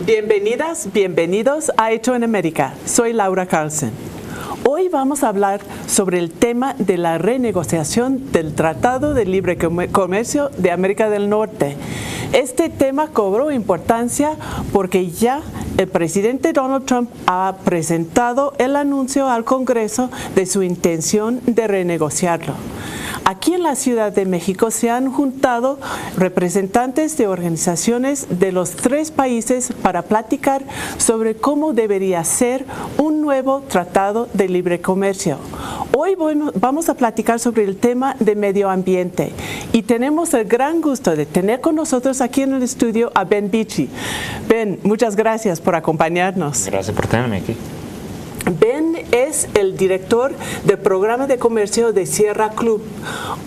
Bienvenidas, bienvenidos a Hecho en América. Soy Laura Carlson. Hoy vamos a hablar sobre el tema de la renegociación del Tratado de Libre Comercio de América del Norte. Este tema cobró importancia porque ya el presidente Donald Trump ha presentado el anuncio al Congreso de su intención de renegociarlo. Aquí en la Ciudad de México se han juntado representantes de organizaciones de los 3 países para platicar sobre cómo debería ser un nuevo tratado de libre comercio. Hoy vamos a platicar sobre el tema de medio ambiente y tenemos el gran gusto de tener con nosotros aquí en el estudio a Ben Beachy. Ben, muchas gracias por acompañarnos. Gracias por tenerme aquí. Ben es el director del programa de comercio de Sierra Club,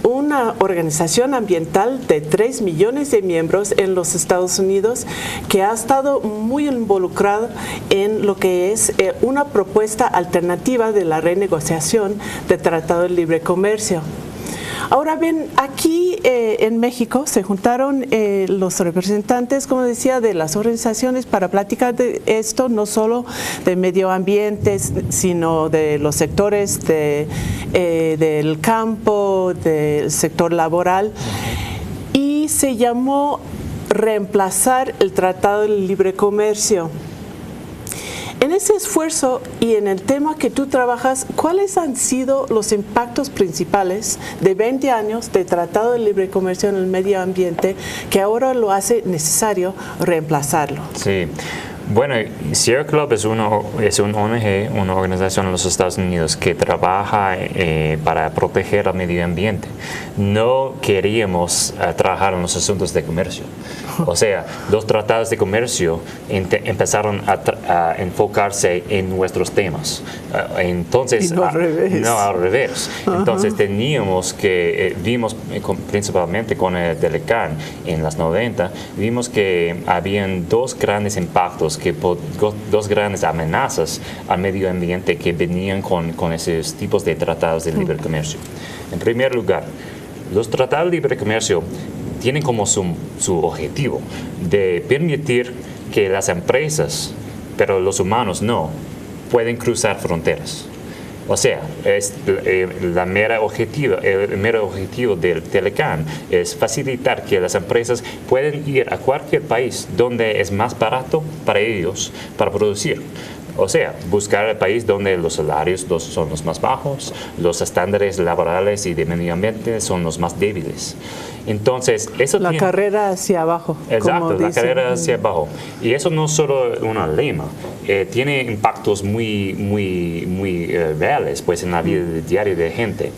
una organización ambiental de 3 millones de miembros en los Estados Unidos que ha estado muy involucrado en lo que es una propuesta alternativa de la renegociación del Tratado de Libre Comercio. Ahora bien, aquí en México se juntaron los representantes, como decía, de las organizaciones para platicar de esto, no solo de medio ambiente, sino de los sectores del campo, del sector laboral, y se llamó Reemplazar el Tratado de Libre Comercio. En ese esfuerzo y en el tema que tú trabajas, ¿cuáles han sido los impactos principales de 20 años de Tratado de Libre Comercio en el medio ambiente que ahora lo hace necesario reemplazarlo? Sí. Bueno, Sierra Club es un ONG, una organización en los Estados Unidos que trabaja para proteger al medio ambiente. No queríamos trabajar en los asuntos de comercio. O sea, los tratados de comercio empezaron a enfocarse en nuestros temas. Entonces, y no al revés. No al revés. Entonces teníamos que, vimos principalmente con el Telecán en los 90, vimos que habían 2 grandes impactos, dos grandes amenazas al medio ambiente que venían con esos tipos de tratados de libre comercio. En primer lugar, los tratados de libre comercio tienen como su objetivo de permitir que las empresas, pero los humanos no, pueden cruzar fronteras. O sea, el mero objetivo del Telecán es facilitar que las empresas puedan ir a cualquier país donde es más barato para ellos para producir. O sea, buscar el país donde los salarios son los más bajos, los estándares laborales y de medio ambiente son los más débiles. Entonces, eso la carrera hacia abajo. Exacto, la carrera hacia abajo. Y eso no es solo una lema, tiene impactos muy reales pues, en la vida diaria de gente.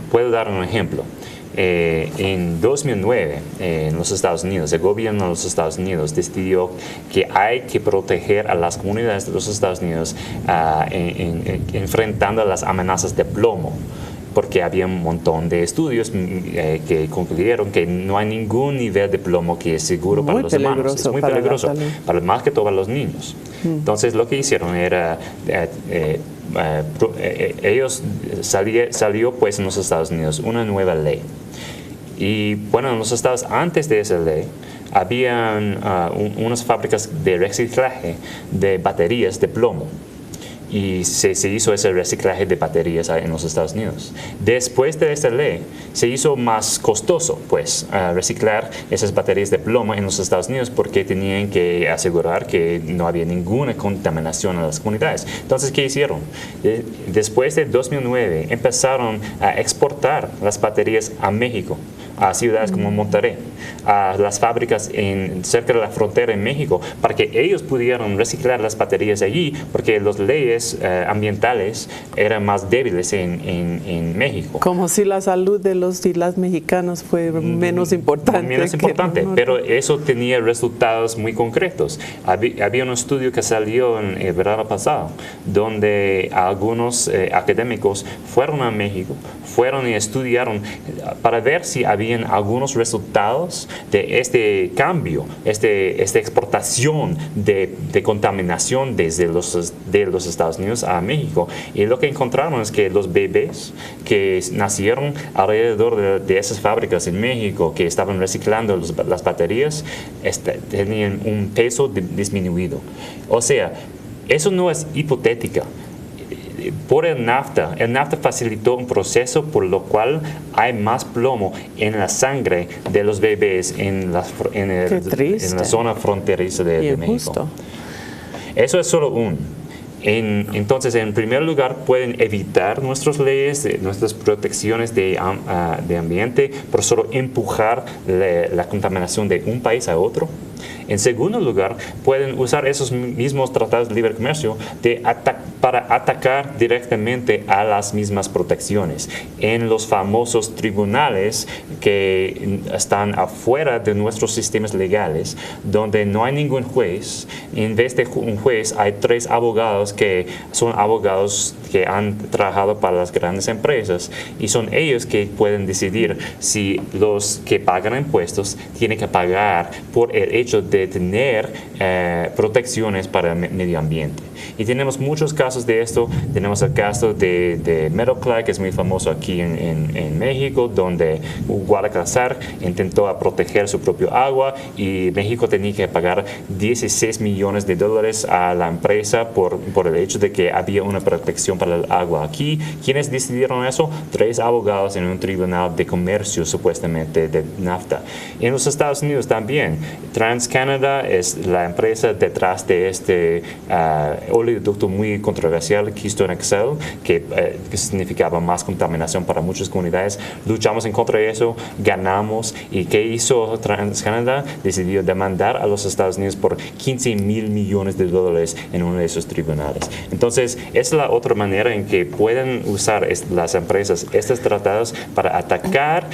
Puedo dar un ejemplo. En 2009, en los Estados Unidos, el gobierno de los Estados Unidos decidió que hay que proteger a las comunidades de los Estados Unidos enfrentando las amenazas de plomo, porque había un montón de estudios que concluyeron que no hay ningún nivel de plomo que es seguro para los humanos. Es muy peligroso, más que todo para los niños. Entonces, lo que hicieron era... salió pues en los Estados Unidos una nueva ley. Y bueno, en los estados antes de esa ley habían unas fábricas de reciclaje de baterías de plomo. Y se hizo ese reciclaje de baterías en los Estados Unidos. Después de esta ley, se hizo más costoso, pues, reciclar esas baterías de plomo en los Estados Unidos porque tenían que asegurar que no había ninguna contaminación en las comunidades. Entonces, ¿qué hicieron? Después de 2009, empezaron a exportar las baterías a México, a ciudades como Monterrey, a las fábricas cerca de la frontera en México, para que ellos pudieran reciclar las baterías allí, porque las leyes ambientales eran más débiles en México. Como si la salud de los y las mexicanos fue menos importante. Menos importante, pero eso tenía resultados muy concretos. Había un estudio que salió en el verano pasado, donde algunos académicos fueron a México, fueron y estudiaron para ver si había habían algunos resultados de este cambio, esta exportación de contaminación desde de los Estados Unidos a México. Y lo que encontraron es que los bebés que nacieron alrededor de esas fábricas en México, que estaban reciclando las baterías, tenían un peso disminuido. O sea, eso no es hipotética. Por el NAFTA facilitó un proceso por lo cual hay más plomo en la sangre de los bebés en la zona fronteriza de México. Eso es solo entonces, en primer lugar, pueden evitar nuestras leyes, nuestras protecciones de ambiente, por solo empujar la contaminación de un país a otro. En segundo lugar, pueden usar esos mismos tratados de libre comercio para atacar directamente a las mismas protecciones en los famosos tribunales que están afuera de nuestros sistemas legales, donde no hay ningún juez. En vez de un juez, hay 3 abogados que son abogados que han trabajado para las grandes empresas, y son ellos que pueden decidir si los que pagan impuestos tienen que pagar por el hecho de tener protecciones para el medio ambiente. Y tenemos muchos casos de esto. Tenemos el caso de Metoclá, que es muy famoso aquí en México, donde Guadalcanal intentó proteger su propio agua y México tenía que pagar $16 millones a la empresa por el hecho de que había una protección para el agua. Aquí, ¿quiénes decidieron eso? 3 abogados en un tribunal de comercio, supuestamente, de NAFTA. En los Estados Unidos también, TransCanada es la empresa detrás de este oleoducto muy controversial, Keystone XL, que significaba más contaminación para muchas comunidades. Luchamos en contra de eso, ganamos. ¿Y qué hizo TransCanada? Decidió demandar a los Estados Unidos por $15 mil millones en uno de esos tribunales. Entonces, es la otra manera en que pueden usar las empresas estos tratados para atacar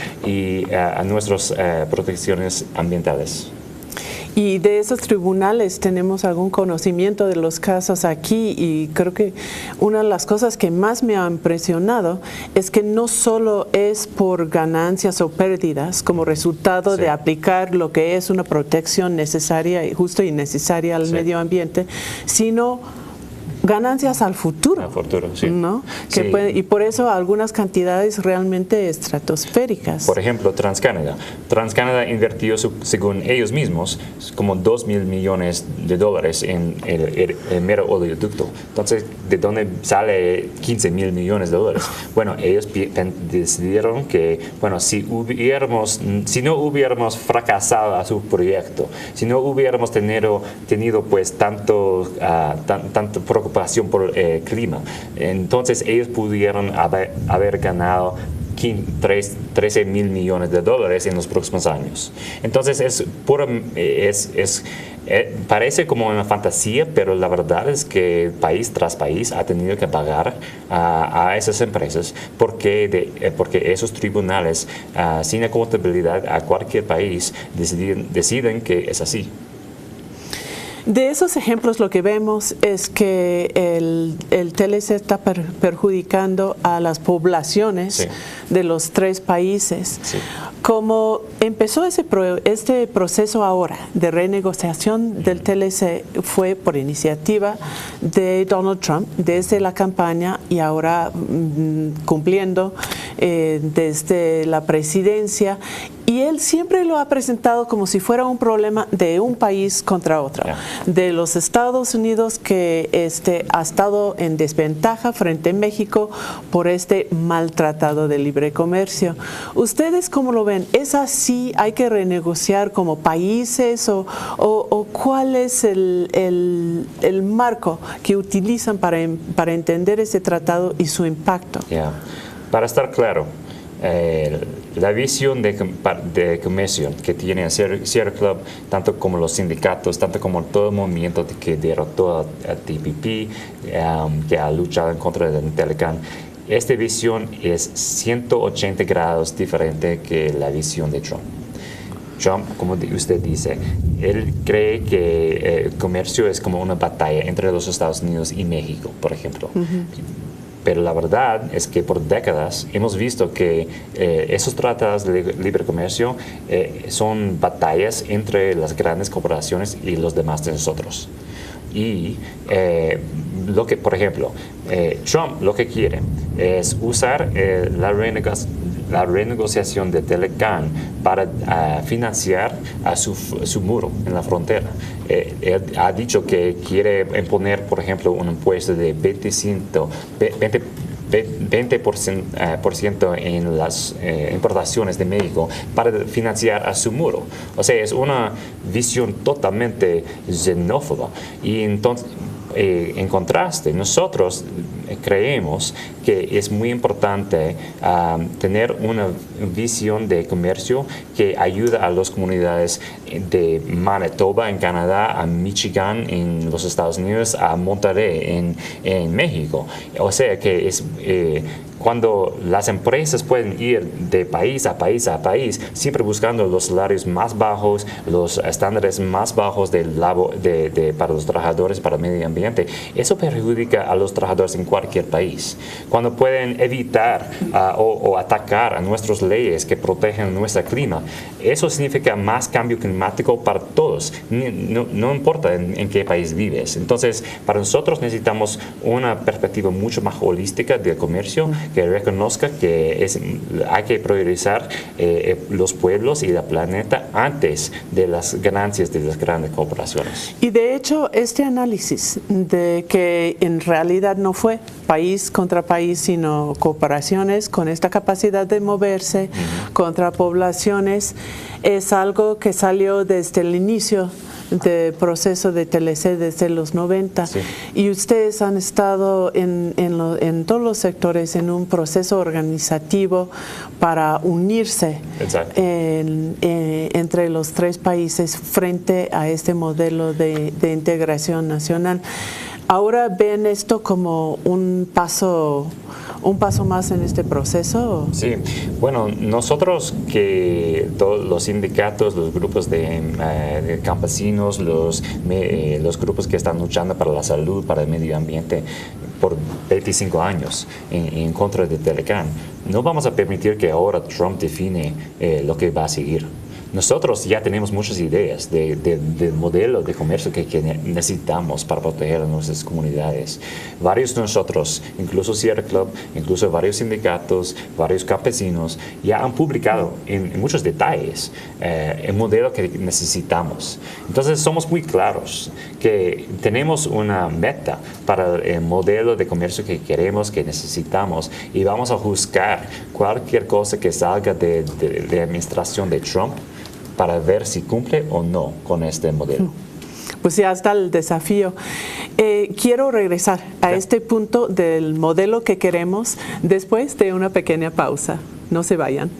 a nuestras protecciones ambientales. Y de esos tribunales tenemos algún conocimiento de los casos aquí, y creo que una de las cosas que más me ha impresionado es que no solo es por ganancias o pérdidas como resultado de aplicar lo que es una protección necesaria, justa y necesaria al medio ambiente, sino ganancias al futuro. Al futuro, sí. ¿No? Y por eso algunas cantidades realmente estratosféricas. Por ejemplo, TransCanada. TransCanada invirtió, según ellos mismos, como $2,000 millones en el mero oleoducto. Entonces, ¿de dónde sale $15 mil millones? Bueno, ellos decidieron que, bueno, si no hubiéramos fracasado a su proyecto, si no hubiéramos tenido pues tanto preocupación por el clima, entonces ellos pudieron haber ganado $13 mil millones en los próximos años. Entonces parece como una fantasía, pero la verdad es que país tras país ha tenido que pagar a esas empresas porque esos tribunales, sin accountabilidad a cualquier país, deciden que es así. De esos ejemplos lo que vemos es que el TLC está perjudicando a las poblaciones de los 3 países. Sí. Como empezó este proceso ahora de renegociación del TLC fue por iniciativa de Donald Trump desde la campaña y ahora cumpliendo desde la presidencia, y él siempre lo ha presentado como si fuera un problema de un país contra otro, de los Estados Unidos, que ha estado en desventaja frente a México por este mal tratado de libre comercio. ¿Ustedes cómo lo ven? ¿Es así? ¿Hay que renegociar como países? ¿O cuál es el marco que utilizan para entender ese tratado y su impacto? Para estar claro, la visión de comercio que tiene Sierra Club, tanto como los sindicatos, tanto como todo el movimiento que derrotó a TPP, que ha luchado en contra del Telecán, esta visión es 180 grados diferente que la visión de Trump. Trump, como usted dice, él cree que el comercio es como una batalla entre los Estados Unidos y México, por ejemplo. Pero la verdad es que por décadas hemos visto que esos tratados de libre comercio son batallas entre las grandes corporaciones y los demás de nosotros. Y por ejemplo, Trump lo que quiere es usar la renegociación de Telecán para financiar a su muro en la frontera. Él ha dicho que quiere imponer, por ejemplo, un impuesto de 20% en las importaciones de México para financiar a su muro. O sea, es una visión totalmente xenófoba. Y entonces, en contraste, nosotros creemos que es muy importante tener una visión de comercio que ayuda a las comunidades de Manitoba en Canadá, a Michigan en los Estados Unidos, a Monterrey en México. O sea que es cuando las empresas pueden ir de país a país a país, siempre buscando los salarios más bajos, los estándares más bajos para los trabajadores, para el medio ambiente, eso perjudica a los trabajadores en cualquier país. Cuando pueden evitar o atacar a nuestras leyes que protegen nuestro clima, eso significa más cambio climático para todos, no importa en qué país vives. Entonces, para nosotros necesitamos una perspectiva mucho más holística del comercio, que reconozca que hay que priorizar los pueblos y el planeta antes de las ganancias de las grandes corporaciones. Y de hecho, este análisis de que en realidad no fue país contra país, sino corporaciones con esta capacidad de moverse contra poblaciones, es algo que salió desde el inicio del proceso de TLC desde los 90. Sí. Y ustedes han estado en todos los sectores en un proceso organizativo para unirse entre los tres países frente a este modelo de integración nacional. ¿Ahora ven esto como un paso más en este proceso? Sí, bueno, nosotros que todos los sindicatos, los grupos de campesinos, los grupos que están luchando para la salud, para el medio ambiente por 25 años en contra de Telecán, no vamos a permitir que ahora Trump define lo que va a seguir. Nosotros ya tenemos muchas ideas del modelo de comercio que necesitamos para proteger a nuestras comunidades. Varios de nosotros, incluso Sierra Club, incluso varios sindicatos, varios campesinos, ya han publicado en muchos detalles el modelo que necesitamos. Entonces somos muy claros que tenemos una meta para el modelo de comercio que queremos, que necesitamos, y vamos a juzgar cualquier cosa que salga de la administración de Trump para ver si cumple o no con este modelo. Pues ya está el desafío. Quiero regresar a este punto del modelo que queremos después de una pequeña pausa. No se vayan.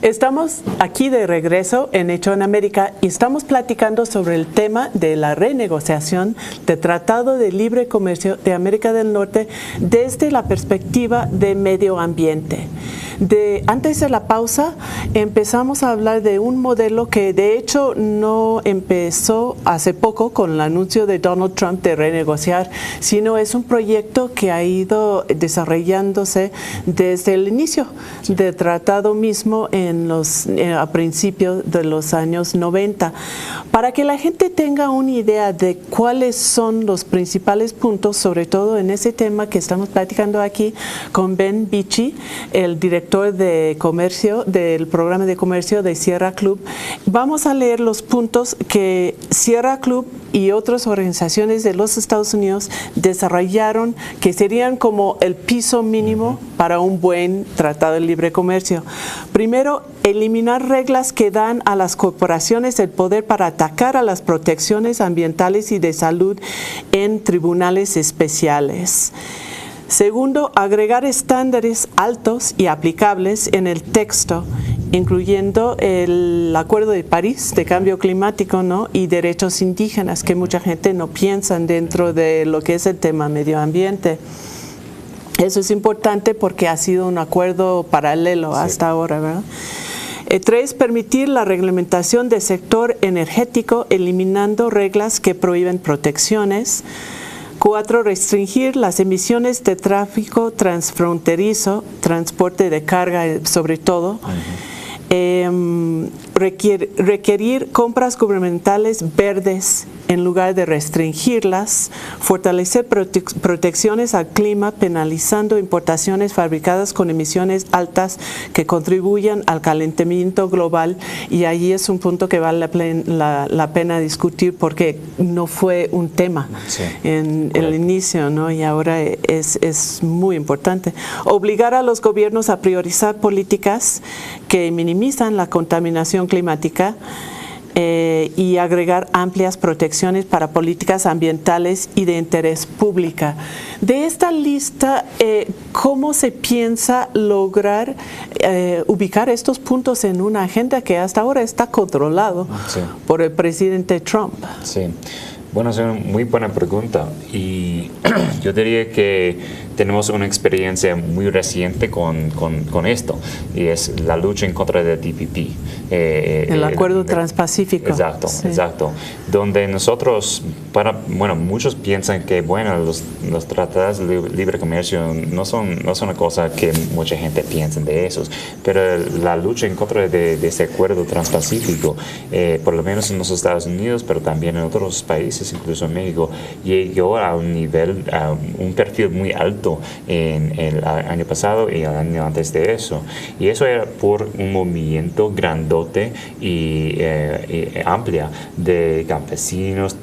Estamos aquí de regreso en Hecho en América y estamos platicando sobre el tema de la renegociación del Tratado de Libre Comercio de América del Norte desde la perspectiva de medio ambiente. Antes de la pausa empezamos a hablar de un modelo que de hecho no empezó hace poco con el anuncio de Donald Trump de renegociar, sino es un proyecto que ha ido desarrollándose desde el inicio del tratado mismo a principios de los años 90. Para que la gente tenga una idea de cuáles son los principales puntos, sobre todo en ese tema que estamos platicando aquí con Ben Beachy, el director de comercio del programa de comercio de Sierra Club. Vamos a leer los puntos que Sierra Club y otras organizaciones de los Estados Unidos desarrollaron, que serían como el piso mínimo para un buen tratado de libre comercio. Primero, eliminar reglas que dan a las corporaciones el poder para atacar a las protecciones ambientales y de salud en tribunales especiales. Segundo, agregar estándares altos y aplicables en el texto, incluyendo el Acuerdo de París de Cambio Climático, ¿no? Y derechos indígenas, que mucha gente no piensa dentro de lo que es el tema medio ambiente. Eso es importante porque ha sido un acuerdo paralelo hasta ahora, ¿verdad? 3, permitir la reglamentación del sector energético, eliminando reglas que prohíben protecciones. 4, restringir las emisiones de tráfico transfronterizo, transporte de carga sobre todo. Requerir compras gubernamentales verdes en lugar de restringirlas, fortalecer protecciones al clima, penalizando importaciones fabricadas con emisiones altas que contribuyan al calentamiento global, y allí es un punto que vale la pena discutir porque no fue un tema en el inicio, ¿no? Y ahora es muy importante. Obligar a los gobiernos a priorizar políticas que minimizan la contaminación climática, y agregar amplias protecciones para políticas ambientales y de interés público. De esta lista, ¿cómo se piensa lograr ubicar estos puntos en una agenda que hasta ahora está controlado por el presidente Trump? Sí. Bueno, es una muy buena pregunta y yo diría que tenemos una experiencia muy reciente con esto, y es la lucha en contra del TPP. El Acuerdo Transpacífico. Exacto, exacto. Donde nosotros, muchos piensan que, los tratados de libre comercio no son una cosa que mucha gente piensa de esos, pero la lucha en contra de ese Acuerdo Transpacífico, por lo menos en los Estados Unidos, pero también en otros países, incluso en México, llegó a un perfil muy alto en el año pasado y el año antes de eso. Y eso era por un movimiento grandote y amplia de campesinos,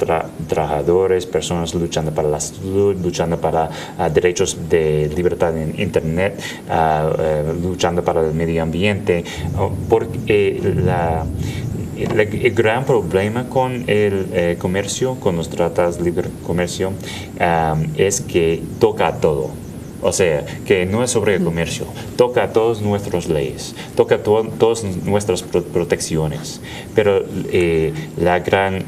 trabajadores, personas luchando para la salud, luchando para derechos de libertad en Internet, luchando para el medio ambiente, porque el gran problema con el comercio, con los tratados de libre comercio, es que toca todo. O sea, que no es sobre el comercio, toca todas nuestras leyes, toca todas nuestras protecciones. Pero la gran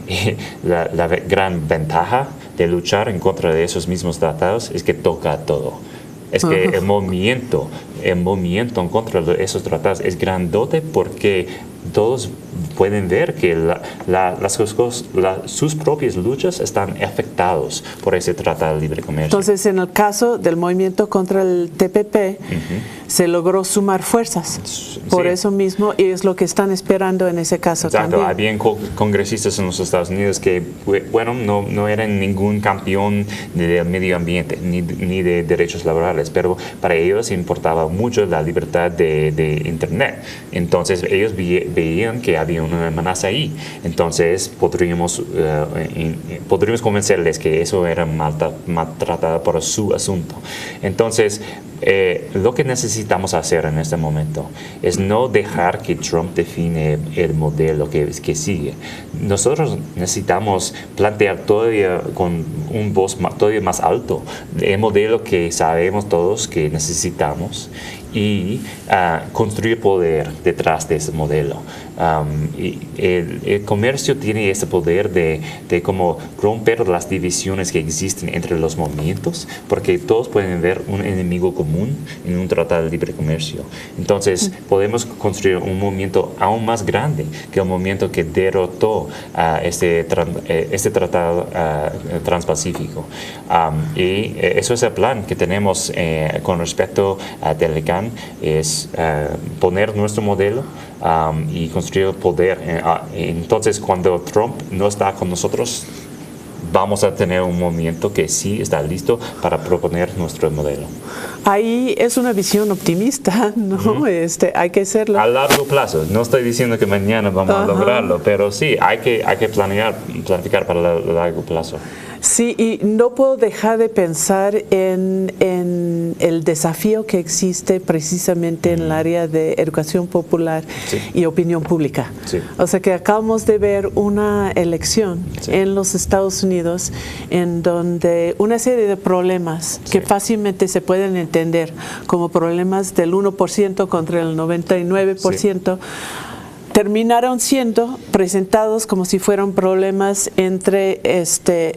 ventaja de luchar en contra de esos mismos tratados es que toca todo. Es que el movimiento en contra de esos tratados es grandote porque todos pueden ver que sus propias luchas están afectados por ese tratado de libre comercio. Entonces, en el caso del movimiento contra el TPP, se logró sumar fuerzas por eso mismo, y es lo que están esperando en ese caso también. Habían congresistas en los Estados Unidos que, no eran ningún campeón del medio ambiente ni de derechos laborales, pero para ellos importaba mucho la libertad de Internet. Entonces, ellos veían que había una amenaza ahí. Entonces, podríamos convencerles que eso era maltratado por su asunto. Entonces, lo que necesitamos hacer en este momento es no dejar que Trump define el modelo que sigue. Nosotros necesitamos plantear todavía con un voz todavía más alto el modelo que sabemos todos que necesitamos, y construir poder detrás de ese modelo. Y el comercio tiene ese poder de como romper las divisiones que existen entre los movimientos, porque todos pueden ver un enemigo común en un tratado de libre comercio. Entonces, podemos construir un movimiento aún más grande que el movimiento que derrotó este tratado transpacífico. Y eso es el plan que tenemos con respecto a Telecán, es poner nuestro modelo y construir el poder. Entonces, cuando Trump no está con nosotros, vamos a tener un movimiento que sí está listo para proponer nuestro modelo. Ahí es una visión optimista, ¿no? Hay que hacerlo. A largo plazo. No estoy diciendo que mañana vamos a lograrlo, pero sí, hay que planificar para el largo plazo. Sí, y no puedo dejar de pensar en el desafío que existe precisamente en el área de educación popular y opinión pública. Sí. O sea que acabamos de ver una elección en los Estados Unidos en donde una serie de problemas que fácilmente se pueden entender como problemas del 1% contra el 99%, terminaron siendo presentados como si fueran problemas entre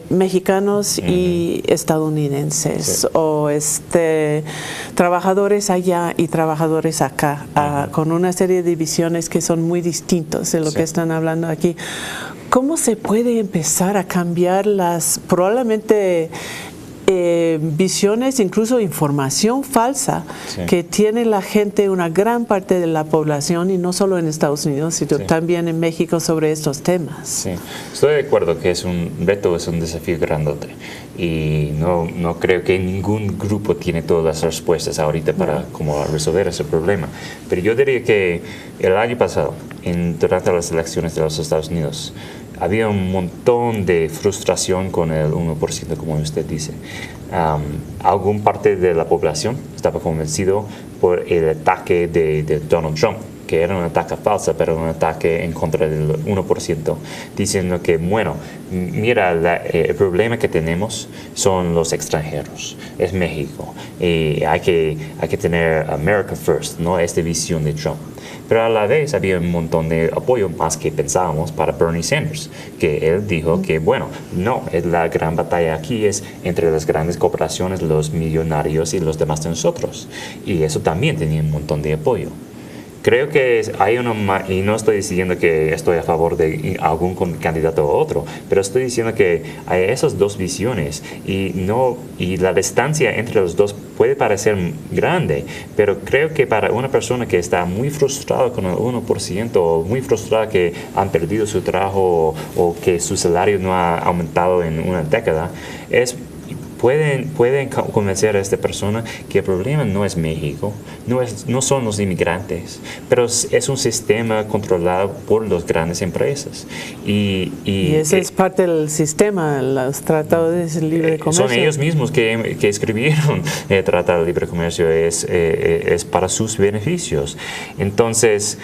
mexicanos y estadounidenses, o trabajadores allá y trabajadores acá, con una serie de divisiones que son muy distintos de lo que están hablando aquí. ¿Cómo se puede empezar a cambiar las probablemente visiones, incluso información falsa que tiene la gente, una gran parte de la población, y no solo en Estados Unidos, sino también en México, sobre estos temas? Sí, estoy de acuerdo que es un reto, es un desafío grandote, y no creo que ningún grupo tiene todas las respuestas ahorita para cómo resolver ese problema. Pero yo diría que el año pasado, durante las elecciones de los Estados Unidos, había un montón de frustración con el 1%, como usted dice. Alguna parte de la población estaba convencido por el ataque de Donald Trump, que era un ataque falso, pero un ataque en contra del 1%, diciendo que, bueno, mira, el problema que tenemos son los extranjeros, es México, y hay que tener America First, ¿no? Esta visión de Trump. Pero a la vez había un montón de apoyo más que pensábamos para Bernie Sanders, que él dijo que, bueno, no, la gran batalla aquí es entre las grandes corporaciones, los millonarios y los demás de nosotros. Y eso también tenía un montón de apoyo. Creo que hay y no estoy diciendo que estoy a favor de algún candidato u otro, pero estoy diciendo que hay esas dos visiones y la distancia entre los dos puede parecer grande, pero creo que para una persona que está muy frustrada con el 1% o muy frustrada que han perdido su trabajo o que su salario no ha aumentado en una década, pueden convencer a esta persona que el problema no es México, no son los inmigrantes, pero es un sistema controlado por las grandes empresas. Y ese es parte del sistema, los tratados de libre comercio. Son ellos mismos que escribieron el Tratado de Libre Comercio, es para sus beneficios. Entonces,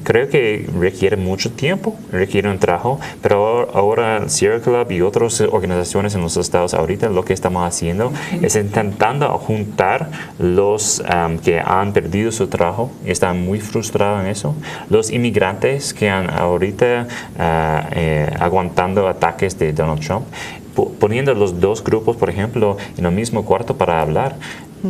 creo que requiere mucho tiempo, requiere un trabajo, pero ahora Sierra Club y otras organizaciones en los estados ahorita lo que estamos haciendo es intentando juntar los que han perdido su trabajo y están muy frustrados en eso, los inmigrantes que han ahorita aguantando ataques de Donald Trump, poniendo los dos grupos, por ejemplo, en el mismo cuarto para hablar.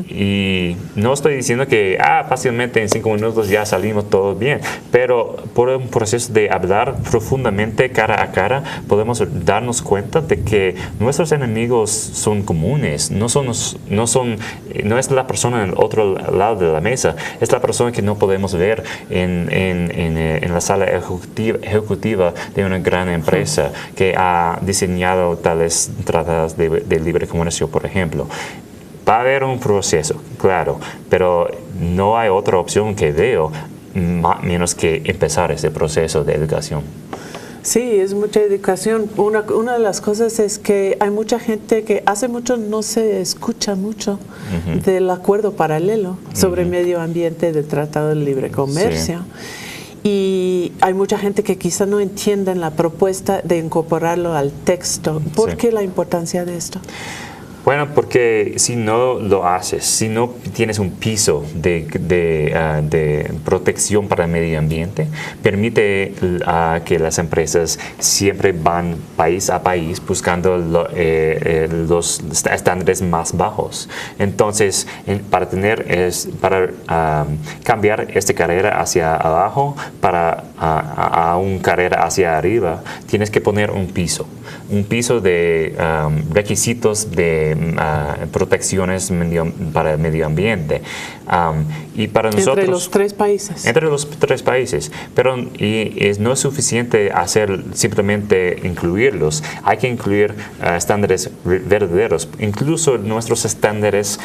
Y no estoy diciendo que fácilmente en 5 minutos ya salimos todos bien, pero por un proceso de hablar profundamente cara a cara podemos darnos cuenta de que nuestros enemigos son comunes, no es la persona en el otro lado de la mesa, es la persona que no podemos ver en la sala ejecutiva de una gran empresa que ha diseñado tales tratados de libre comercio, por ejemplo. Va a haber un proceso, claro, pero no hay otra opción que veo menos que empezar ese proceso de educación. Sí, es mucha educación. Una de las cosas es que hay mucha gente que hace mucho no se escucha mucho del acuerdo paralelo sobre medio ambiente del Tratado de Libre Comercio. Sí. Y hay mucha gente que quizá no entienda la propuesta de incorporarlo al texto. ¿Por qué la importancia de esto? Bueno, porque si no lo haces, si no tienes un piso de protección para el medio ambiente, permite que las empresas siempre van país a país buscando los estándares más bajos. Entonces, para cambiar esta carrera hacia abajo a una carrera hacia arriba, tienes que poner un piso de requisitos de protecciones para el medio ambiente. Y para nosotros, entre los tres países. Entre los tres países. Pero no es suficiente simplemente incluirlos. Hay que incluir estándares verdaderos, incluso nuestros estándares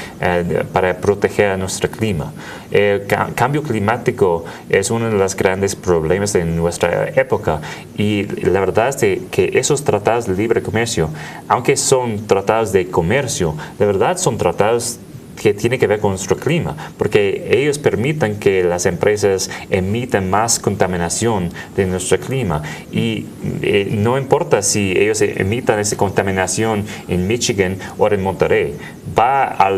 para proteger a nuestro clima. El cambio climático es uno de los grandes problemas de nuestra época, y la verdad es que esos tratados de libre comercio, aunque son tratados de comercio, de verdad son tratados que tiene que ver con nuestro clima, porque ellos permiten que las empresas emitan más contaminación de nuestro clima, y no importa si ellos emitan esa contaminación en Michigan o en Monterrey, va a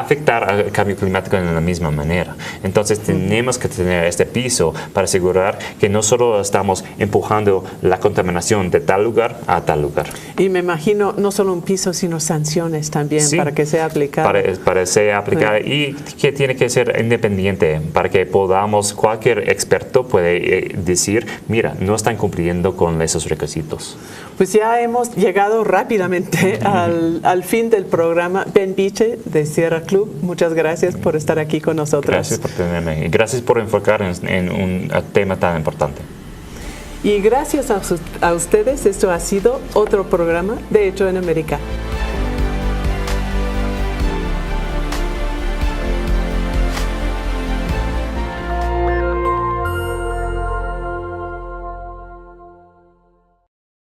afectar al cambio climático de la misma manera. Entonces tenemos que tener este piso para asegurar que no solo estamos empujando la contaminación de tal lugar a tal lugar. Y me imagino no solo un piso, sino sanciones también. Sí, para que sea aplicada. Para ser aplicada, y que tiene que ser independiente para que cualquier experto puede decir, mira, no están cumpliendo con esos requisitos. Pues ya hemos llegado rápidamente al fin del programa. Ben Biche de Sierra Club, muchas gracias por estar aquí con nosotros. Gracias por tenerme y gracias por enfocar en un tema tan importante. Y gracias a ustedes, esto ha sido otro programa de Hecho en América.